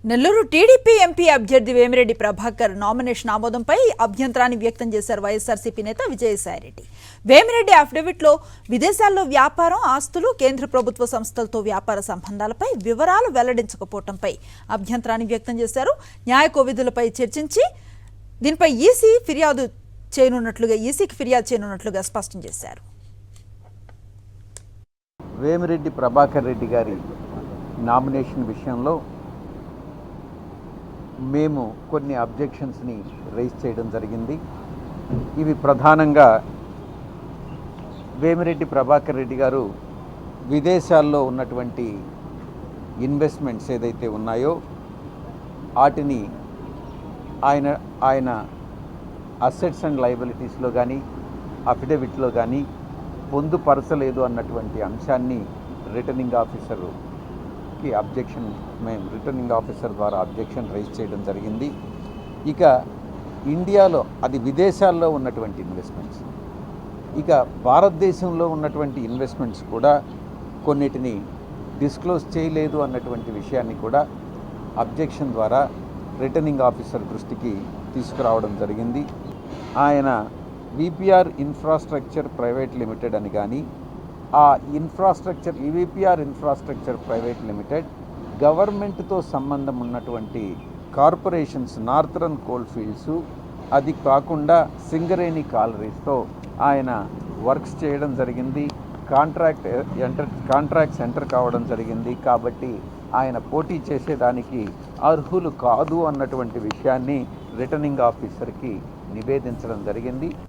Nellore TDP MP అభ్యర్థి Vemireddy Prabhakar nomination ఆమోదంపై అభ్యంతరాన్ని వ్యక్తం చేశారు వైఎస్ఆర్సీపీ నేత విజయసాయిరెడ్డి. వేమిరెడ్డి అఫిడవిట్లో విదేశాల్లో వ్యాపారం, ఆస్తులు, కేంద్ర ప్రభుత్వ సంస్థలతో వ్యాపార సంబంధాలపై వివరాలు వెల్లడించకపోవడంపై అభ్యంతరాన్ని వ్యక్తం చేశారు. న్యాయ కోవిధులపై చర్చించి దీనిపై ఈసీకి ఫిర్యాదు చేయనున్నట్లుగా స్పష్టం చేశారు. వేమిరెడ్డి ప్రభాకర్ రెడ్డి గారి నామినేషన్ విషయంలో మేము కొన్ని అబ్జెక్షన్స్ని రైజ్ చేయడం జరిగింది. ఇవి ప్రధానంగా వేమిరెడ్డి ప్రభాకర్ రెడ్డి గారు విదేశాల్లో ఉన్నటువంటి ఇన్వెస్ట్మెంట్స్ ఏదైతే ఉన్నాయో వాటిని ఆయన అసెట్స్ అండ్ లయబిలిటీస్లో కానీ అఫిడవిట్లో కానీ పొందుపరచలేదు అన్నటువంటి అంశాన్ని రిటర్నింగ్ ఆఫీసర్కి మేము రిటర్నింగ్ ఆఫీసర్ ద్వారా అబ్జెక్షన్ రైజ్ చేయడం జరిగింది. ఇక ఇండియాలో అది విదేశాల్లో ఉన్నటువంటి ఇన్వెస్ట్మెంట్స్, ఇక భారతదేశంలో ఉన్నటువంటి ఇన్వెస్ట్మెంట్స్ కూడా కొన్నిటిని డిస్క్లోజ్ చేయలేదు అన్నటువంటి విషయాన్ని కూడా అబ్జెక్షన్ ద్వారా రిటర్నింగ్ ఆఫీసర్ దృష్టికి తీసుకురావడం జరిగింది. ఆయన విపిఆర్ ఇన్ఫ్రాస్ట్రక్చర్ ప్రైవేట్ లిమిటెడ్ అని కానీ ఆ విపిఆర్ ఇన్ఫ్రాస్ట్రక్చర్ ప్రైవేట్ లిమిటెడ్ గవర్నమెంట్తో సంబంధం ఉన్నటువంటి కార్పొరేషన్స్, నార్థరన్ కోల్ ఫీల్డ్స్, అది కాకుండా సింగరేణి కాలరీస్తో ఆయన వర్క్స్ చేయడం జరిగింది. కాంట్రాక్ట్స్ ఎంటర్ కావడం జరిగింది. కాబట్టి ఆయన పోటీ చేసేదానికి అర్హులు కాదు అన్నటువంటి విషయాన్ని రిటర్నింగ్ ఆఫీసర్కి నివేదించడం జరిగింది.